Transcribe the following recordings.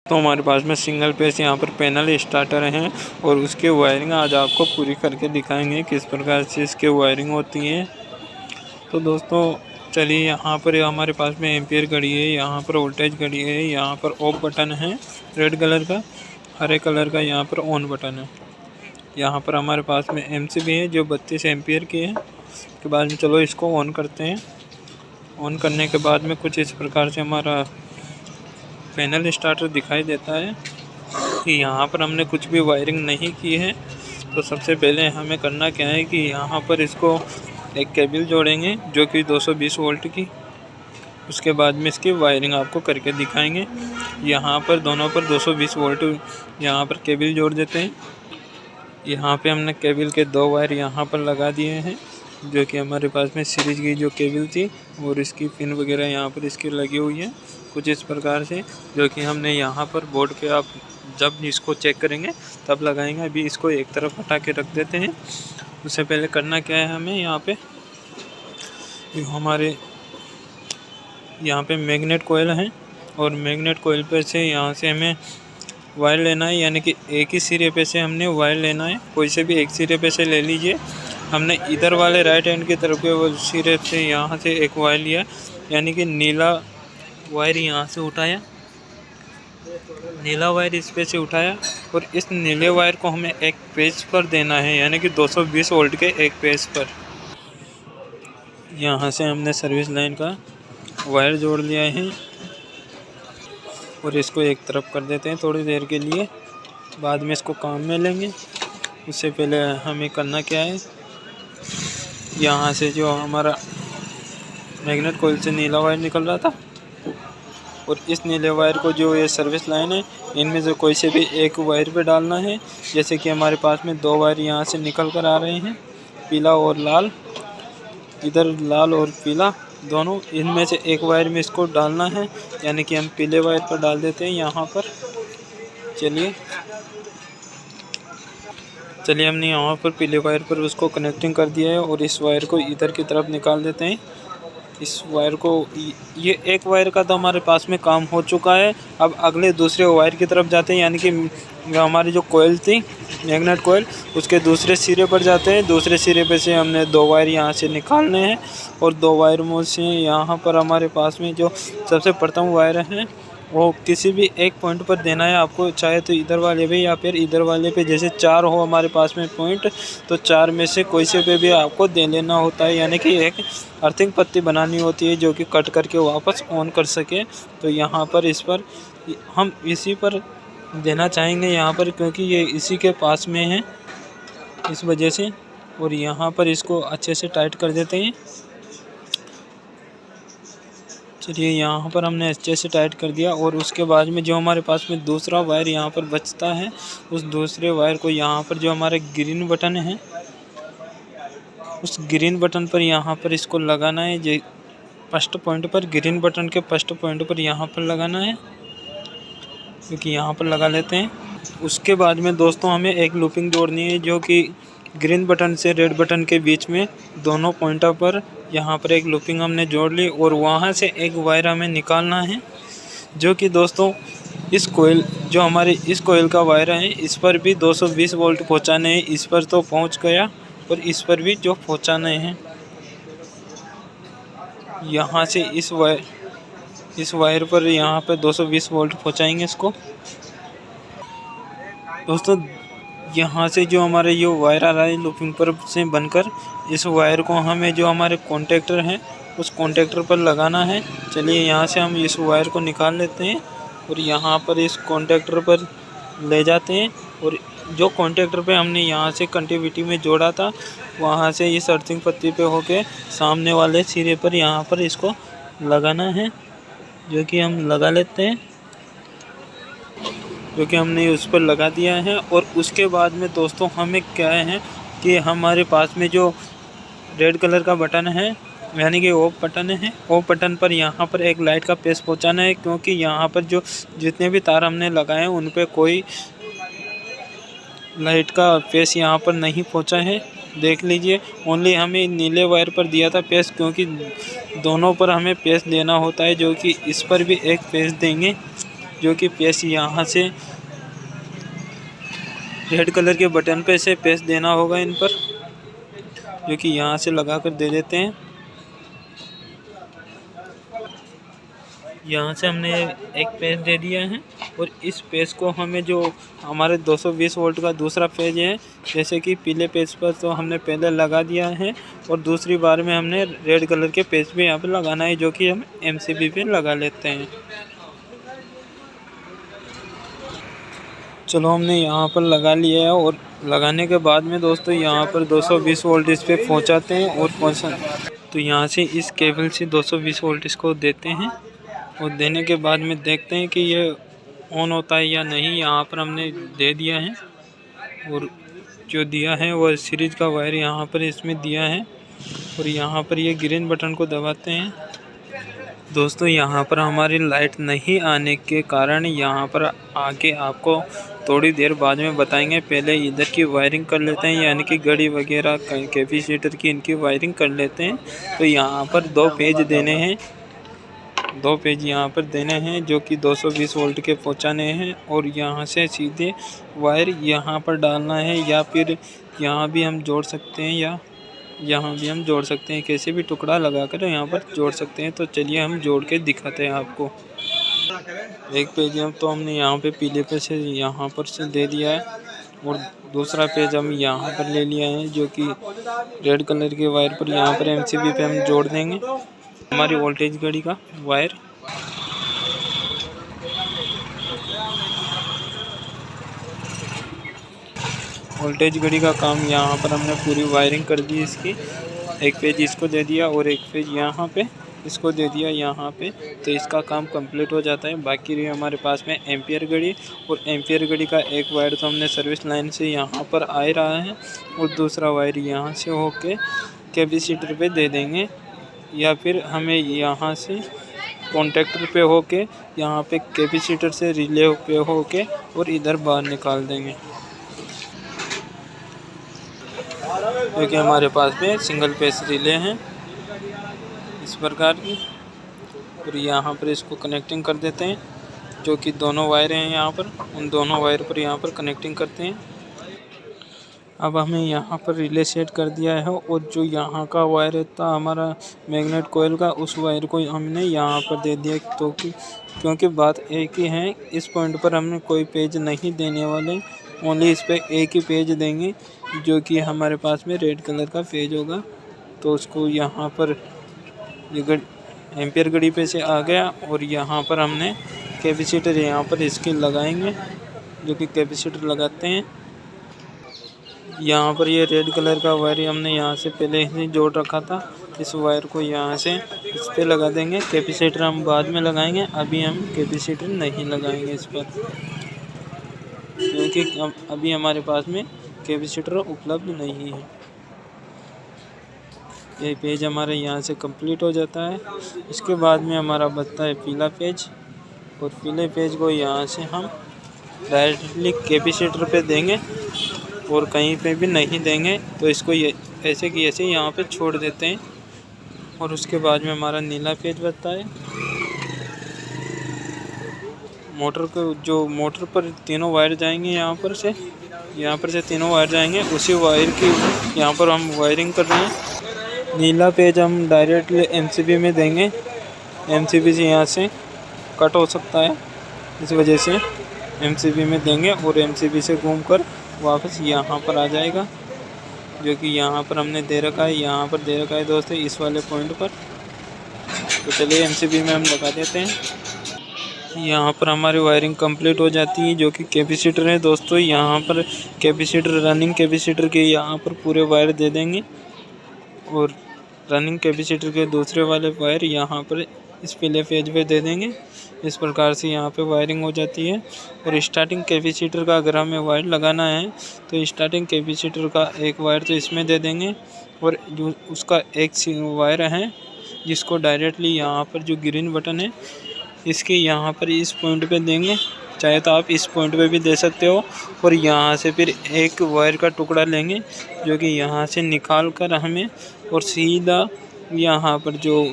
तो हमारे पास में सिंगल पेज यहाँ पर पैनल स्टार्टर हैं और उसके वायरिंग आज आपको पूरी करके दिखाएंगे किस प्रकार से इसके वायरिंग होती है। तो दोस्तों चलिए, यहाँ पर हमारे पास में एम्पियर घड़ी है, यहाँ पर वोल्टेज घड़ी है, यहाँ पर ऑफ बटन है रेड कलर का, हरे कलर का यहाँ पर ऑन बटन है। यहाँ पर हमारे पास में MCB है जो 32 एम्पियर की है। उसके बाद में चलो इसको ऑन करते हैं। ऑन करने के बाद में कुछ इस प्रकार से हमारा पैनल स्टार्टर दिखाई देता है कि यहाँ पर हमने कुछ भी वायरिंग नहीं की है। तो सबसे पहले हमें करना क्या है कि यहाँ पर इसको एक केबल जोड़ेंगे जो कि 220 वोल्ट की। उसके बाद में इसकी वायरिंग आपको करके दिखाएंगे। यहाँ पर दोनों पर 220 वोल्ट यहाँ पर केबल जोड़ देते हैं। यहाँ पे हमने केबल के 2 वायर यहाँ पर लगा दिए हैं जो कि हमारे पास में सीरीज की जो केबल थी और इसकी पिन वगैरह यहाँ पर इसकी लगी हुई है कुछ इस प्रकार से, जो कि हमने यहाँ पर बोर्ड पे आप जब इसको चेक करेंगे तब लगाएंगे। अभी इसको एक तरफ हटा के रख देते हैं। उससे पहले करना क्या है, हमें यहाँ पे हमारे यहाँ पे मैग्नेट कोयल है और मैग्नेट कोयल पे से यहाँ से हमें वायर लेना है, यानी कि एक ही सिरे पे से हमने वायर लेना है। कोई से भी एक सिरे पे से ले लीजिए। हमने इधर वाले राइट हैंड की तरफ के वो सिरे से यहाँ से एक वायर लिया, यानी कि नीला वायर यहाँ से उठाया, नीला वायर इस पे से उठाया और इस नीले वायर को हमें एक पेज पर देना है, यानी कि 220 वोल्ट के एक पेज पर। यहाँ से हमने सर्विस लाइन का वायर जोड़ लिया है और इसको एक तरफ कर देते हैं थोड़ी देर के लिए, बाद में इसको काम में लेंगे। उससे पहले हमें करना क्या है, यहाँ से जो हमारा मैग्नेट कोयल से नीला वायर निकल रहा था और इस नीले वायर को जो ये सर्विस लाइन है इनमें से कोई से भी एक वायर पे डालना है। जैसे कि हमारे पास में 2 वायर यहाँ से निकल कर आ रहे हैं, पीला और लाल, इधर लाल और पीला दोनों, इनमें से एक वायर में इसको डालना है, यानी कि हम पीले वायर पर डाल देते हैं यहाँ पर। चलिए हमने यहाँ पर पीले वायर पर उसको कनेक्टिंग कर दिया है और इस वायर को इधर की तरफ निकाल देते हैं। इस वायर को, ये एक वायर का तो हमारे पास में काम हो चुका है। अब अगले दूसरे वायर की तरफ जाते हैं, यानी कि हमारी जो कोयल थी मैग्नेट कोयल उसके दूसरे सिरे पर जाते हैं। दूसरे सिरे पे से हमने 2 वायर यहाँ से निकालने हैं और 2 वायर में से यहाँ पर हमारे पास में जो सबसे प्रथम वायर है वो किसी भी एक पॉइंट पर देना है आपको, चाहे तो इधर वाले पे या फिर इधर वाले पे। जैसे 4 हो हमारे पास में पॉइंट, तो 4 में से कोई से पे भी आपको दे लेना होता है, यानी कि एक अर्थिंग पत्ती बनानी होती है जो कि कट करके वापस ऑन कर सके। तो यहाँ पर इस पर हम इसी पर देना चाहेंगे यहाँ पर, क्योंकि ये इसी के पास में है इस वजह से। और यहाँ पर इसको अच्छे से टाइट कर देते हैं। चलिए यहाँ पर हमने अच्छे से टाइट कर दिया और उसके बाद में जो हमारे पास में दूसरा वायर यहाँ पर बचता है, उस दूसरे वायर को यहाँ पर जो हमारे ग्रीन बटन है उस ग्रीन बटन पर यहाँ पर इसको लगाना है। जो फर्स्ट पॉइंट पर, ग्रीन बटन के फर्स्ट पॉइंट पर यहाँ पर लगाना है, क्योंकि यहाँ पर लगा लेते हैं। उसके बाद में दोस्तों हमें एक लूपिंग जोड़नी है जो कि ग्रीन बटन से रेड बटन के बीच में दोनों पॉइंटों पर यहाँ पर एक लूपिंग हमने जोड़ ली और वहाँ से एक वायर हमें निकालना है, जो कि दोस्तों इस कोयल, जो हमारे इस कोयल का वायर है इस पर भी 220 वोल्ट पहुँचाने हैं। इस पर तो पहुँच गया और इस पर भी जो पहुँचाने हैं, यहाँ से इस वायर पर यहाँ पर 220 वोल्ट पहुँचाएंगे इसको। दोस्तों यहाँ से जो हमारे ये वायर आ रहा है लूपिंग पर से बनकर, इस वायर को हमें जो हमारे कॉन्टेक्टर हैं उस कॉन्टेक्टर पर लगाना है। चलिए यहाँ से हम इस वायर को निकाल लेते हैं और यहाँ पर इस कॉन्टेक्टर पर ले जाते हैं और जो कॉन्टेक्टर पे हमने यहाँ से कंटिन्यूटी में जोड़ा था वहाँ से इस अर्थिंग पत्ती पे होके सामने वाले सिरे पर यहाँ पर इसको लगाना है, जो कि हम लगा लेते हैं, जो कि हमने उस पर लगा दिया है। और उसके बाद में दोस्तों हमें क्या है कि हमारे पास में जो रेड कलर का बटन है, यानी कि ऑफ बटन है, ऑफ बटन पर यहाँ पर एक लाइट का पेस पहुँचाना है, क्योंकि यहाँ पर जो जितने भी तार हमने लगाए हैं उन पे कोई लाइट का पेस यहाँ पर नहीं पहुँचा है। देख लीजिए, ओनली हमें नीले वायर पर दिया था पेस, क्योंकि दोनों पर हमें पेस देना होता है, जो कि इस पर भी एक पेस देंगे। जो कि पेस्ट यहाँ से रेड कलर के बटन पे से पेस्ट देना होगा इन पर, जो कि यहाँ से लगा कर दे देते हैं। यहाँ से हमने एक पेज दे दिया है और इस पेज को हमें जो हमारे 220 वोल्ट का दूसरा पेज है, जैसे कि पीले पेज पर तो हमने पहले लगा दिया है और दूसरी बार में हमने रेड कलर के पेज पे यहाँ पे लगाना है, जो कि हम MCB पे लगा लेते हैं। चलो हमने यहाँ पर लगा लिया है और लगाने के बाद में दोस्तों यहाँ पर 220 वोल्ट इस पर पहुँचाते हैं और तो यहाँ से इस केबल से 220 वोल्ट इसको देते हैं और देने के बाद में देखते हैं कि ये ऑन होता है या नहीं। यहाँ पर हमने दे दिया है और जो दिया है वो सीरीज का वायर यहाँ पर इसमें दिया है और यहाँ पर ये ग्रीन बटन को दबाते हैं। दोस्तों यहाँ पर हमारी लाइट नहीं आने के कारण यहाँ पर आगे आपको थोड़ी देर बाद में बताएंगे। पहले इधर की वायरिंग कर लेते हैं, यानी कि घड़ी वगैरह कैपेसिटर की इनकी वायरिंग कर लेते हैं। तो यहाँ पर 2 पेज देने हैं, 2 पेज यहाँ पर देने हैं जो कि 220 वोल्ट के पहुँचाने हैं और यहाँ से सीधे वायर यहाँ पर डालना है, या फिर यहाँ भी हम जोड़ सकते हैं या यहाँ भी हम जोड़ सकते हैं। कैसे भी टुकड़ा लगाकर यहाँ पर जोड़ सकते हैं। तो चलिए हम जोड़ के दिखाते हैं आपको। एक पेज हम तो हमने यहाँ पे पीले पे से यहाँ पर से दे दिया है और दूसरा पेज हम यहाँ पर ले लिया है, जो कि रेड कलर के वायर पर यहाँ पर MCB पे हम जोड़ देंगे हमारी वोल्टेज घड़ी का वायर। वोल्टेज घड़ी का काम यहाँ पर हमने पूरी वायरिंग कर दी इसकी। एक पेज इसको दे दिया और एक पेज यहाँ पे इसको दे दिया यहाँ पे, तो इसका काम कंप्लीट हो जाता है। बाकी रही हमारे पास में एम्पियर घड़ी, और एम्पियर घड़ी का एक वायर तो हमने सर्विस लाइन से यहाँ पर आ रहा है और दूसरा वायर यहाँ से होके कैपेसिटर पे दे देंगे, या फिर हमें यहाँ से कॉन्टेक्टर पे होके यहाँ पे कैपेसिटर से रिले पे होके और इधर बाहर निकाल देंगे, क्योंकि हमारे पास में सिंगल फेस रिले हैं इस प्रकार की। और यहाँ पर इसको कनेक्टिंग कर देते हैं, जो कि दोनों वायर हैं यहाँ पर, उन दोनों वायर पर यहाँ पर कनेक्टिंग करते हैं। अब हमें यहाँ पर रिले सेट कर दिया है और जो यहाँ का वायर था हमारा मैग्नेट कोयल का, उस वायर को हमने यहाँ पर दे दिया। तो क्योंकि बात एक ही है, इस पॉइंट पर हमने कोई पेज नहीं देने वाले, ओनली इस पर एक ही पेज देंगे, जो कि हमारे पास में रेड कलर का पेज होगा। तो उसको यहाँ पर ये एम्पियर घड़ी पे से आ गया और यहाँ पर हमने कैपेसिटर यहाँ पर इसके लगाएंगे, जो कि कैपेसिटर लगाते हैं। यहाँ पर ये रेड कलर का वायर हमने यहाँ से पहले ही जोड़ रखा था, इस वायर को यहाँ से इस पे लगा देंगे। कैपेसिटर हम बाद में लगाएंगे, अभी हम कैपेसिटर नहीं लगाएंगे इस पर, क्योंकि अभी हमारे पास में कैपेसिटर उपलब्ध नहीं है। ये पेज हमारे यहाँ से कंप्लीट हो जाता है। इसके बाद में हमारा बचता है पीला पेज, और पीले पेज को यहाँ से हम डायरेक्टली कैपेसिटर पे देंगे और कहीं पे भी नहीं देंगे। तो इसको ये ऐसे कि ऐसे यहाँ पे छोड़ देते हैं। और उसके बाद में हमारा नीला पेज बचता है। मोटर को जो मोटर पर तीनों वायर जाएंगे, यहाँ पर से तीनों वायर जाएंगे, उसी वायर की यहाँ पर हम वायरिंग कर रहे हैं। नीला पेज हम डायरेक्टली MCB में देंगे, MCB से यहाँ से कट हो सकता है, इस वजह से MCB में देंगे और MCB से घूमकर वापस यहाँ पर आ जाएगा, जो कि यहाँ पर हमने दे रखा है, यहाँ पर दे रखा है दोस्तों इस वाले पॉइंट पर। तो चलिए MCB में हम लगा देते हैं। यहाँ पर हमारी वायरिंग कंप्लीट हो जाती है, जो कि कैपेसिटर है दोस्तों। यहाँ पर कैपेसिटर, रनिंग कैपेसिटर के यहाँ पर पूरे वायर दे देंगे और रनिंग कैपेसिटर के दूसरे वाले वायर यहाँ पर इस पीले पेज पे दे देंगे। इस प्रकार से यहाँ पे वायरिंग हो जाती है। और स्टार्टिंग कैपेसिटर का अगर हमें वायर लगाना है तो स्टार्टिंग कैपेसिटर का एक वायर तो इसमें दे देंगे, और जो उसका एक वायर है जिसको डायरेक्टली यहाँ पर जो ग्रीन बटन है इसके यहाँ पर इस पॉइंट पे देंगे। चाहे तो आप इस पॉइंट पे भी दे सकते हो। और यहाँ से फिर एक वायर का टुकड़ा लेंगे, जो कि यहाँ से निकाल कर हमें और सीधा यहाँ पर जो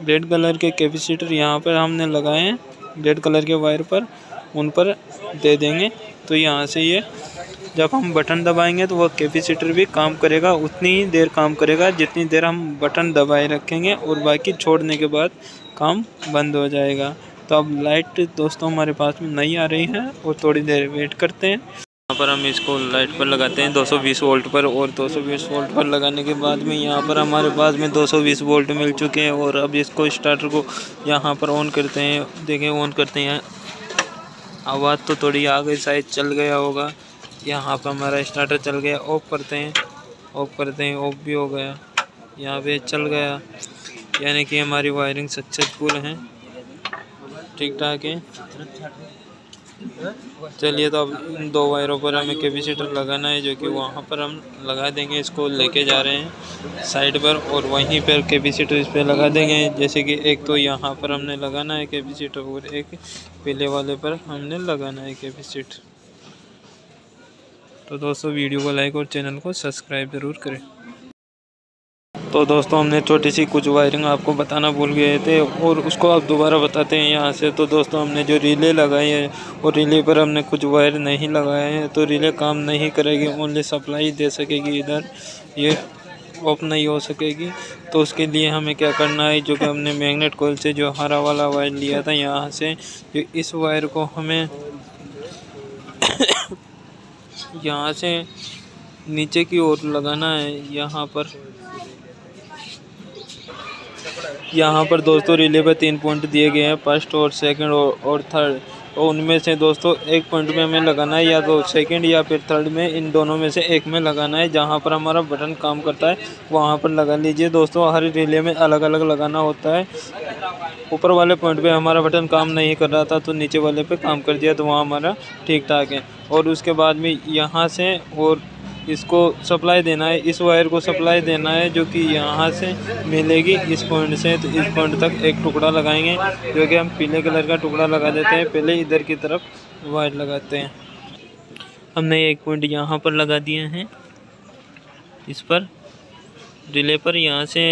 रेड कलर के कैपेसिटर यहाँ पर हमने लगाए हैं रेड कलर के वायर पर उन पर दे देंगे। तो यहाँ से ये जब हम बटन दबाएंगे तो वह कैपेसिटर भी काम करेगा, उतनी ही देर काम करेगा जितनी देर हम बटन दबाए रखेंगे, और बाकी छोड़ने के बाद काम बंद हो जाएगा। तो अब लाइट दोस्तों हमारे पास में नहीं आ रही है और थोड़ी देर वेट करते हैं। यहाँ पर हम इसको लाइट पर लगाते हैं 220 वोल्ट पर, और 220 वोल्ट पर लगाने के बाद में यहाँ पर हमारे पास में 220 वोल्ट मिल चुके हैं। और अब इसको स्टार्टर को यहाँ पर ऑन करते हैं। देखें ऑन करते हैं, आवाज़ तो थोड़ी आ गई, शायद चल गया होगा। यहाँ पर हमारा स्टार्टर चल गया। ऑफ करते हैं, ऑफ करते हैं, ऑफ भी हो गया। यहाँ पे चल गया, यानी कि हमारी वायरिंग सक्सेसफुल है, ठीक ठाक है। चलिए, तो अब इन 2 वायरों पर हमें कैपेसिटर लगाना है, जो कि वहाँ पर हम लगा देंगे। इसको लेके जा रहे हैं साइड पर और वहीं पर कैपेसिटर इस पर लगा देंगे। जैसे कि एक तो यहाँ पर हमने लगाना है कैपेसिटर और एक पीले वाले पर हमने लगाना है कैपेसिटर। तो दोस्तों वीडियो को लाइक और चैनल को सब्सक्राइब ज़रूर करें। तो दोस्तों हमने छोटी सी कुछ वायरिंग आपको बताना भूल गए थे और उसको आप दोबारा बताते हैं यहाँ से। तो दोस्तों हमने जो रिले लगाई है और रिले पर हमने कुछ वायर नहीं लगाए हैं, तो रिले काम नहीं करेगी, ओनली सप्लाई दे सकेगी, इधर ये ऑफ नहीं हो सकेगी। तो उसके लिए हमें क्या करना है, जो कि हमने मैग्नेट कॉइल से जो हरा वाला वायर लिया था यहाँ से, जो इस वायर को हमें यहाँ से नीचे की ओर लगाना है। यहाँ पर दोस्तों रिले पर 3 पॉइंट दिए गए हैं, फर्स्ट और सेकंड और थर्ड। और उनमें से दोस्तों एक पॉइंट में हमें लगाना है, या तो सेकंड या फिर थर्ड में, इन दोनों में से एक में लगाना है। जहाँ पर हमारा बटन काम करता है वहाँ पर लगा लीजिए। दोस्तों हर रिले में अलग अलग लगाना होता है। ऊपर वाले पॉइंट पे हमारा बटन काम नहीं कर रहा था, तो नीचे वाले पे काम कर दिया, तो वहाँ हमारा ठीक ठाक है। और उसके बाद में यहाँ से और इसको सप्लाई देना है, इस वायर को सप्लाई देना है, जो कि यहाँ से मिलेगी इस पॉइंट से। तो इस पॉइंट तक एक टुकड़ा लगाएंगे, जो कि हम पीले कलर का टुकड़ा लगा देते हैं। पहले इधर की तरफ वायर लगाते हैं। हमने एक पॉइंट यहाँ पर लगा दिए हैं, इस पर रिले पर। यहाँ से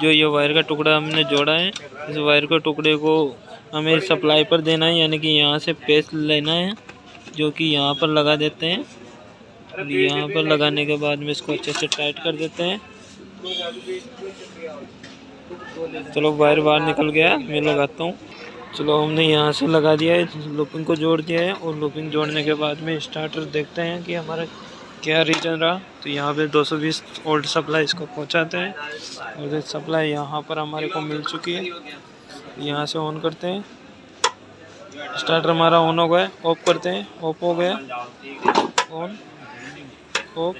जो ये वायर का टुकड़ा हमने जोड़ा है, इस वायर के टुकड़े को हमें सप्लाई पर देना है, यानी कि यहाँ से पेस्ट लेना है, जो कि यहाँ पर लगा देते हैं। यहाँ पर लगाने के बाद में इसको अच्छे से टाइट कर देते हैं। चलो वायर बाहर निकल गया, मैं लगाता हूँ। चलो हमने यहाँ से लगा दिया है, लूपिंग को जोड़ दिया है। और लूपिंग जोड़ने के बाद में स्टार्टर देखते हैं कि हमारा क्या रीजन रहा। तो यहाँ पे 220 वोल्ट सप्लाई इसको पहुँचाते हैं, और सप्लाई यहाँ पर हमारे को मिल चुकी है। यहाँ से ऑन करते हैं, स्टार्टर हमारा ऑन हो गया। ऑफ करते हैं, ऑफ हो गया, ऑन ऑफ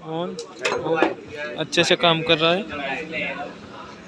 ऑन ऑफ, अच्छे से काम कर रहा है।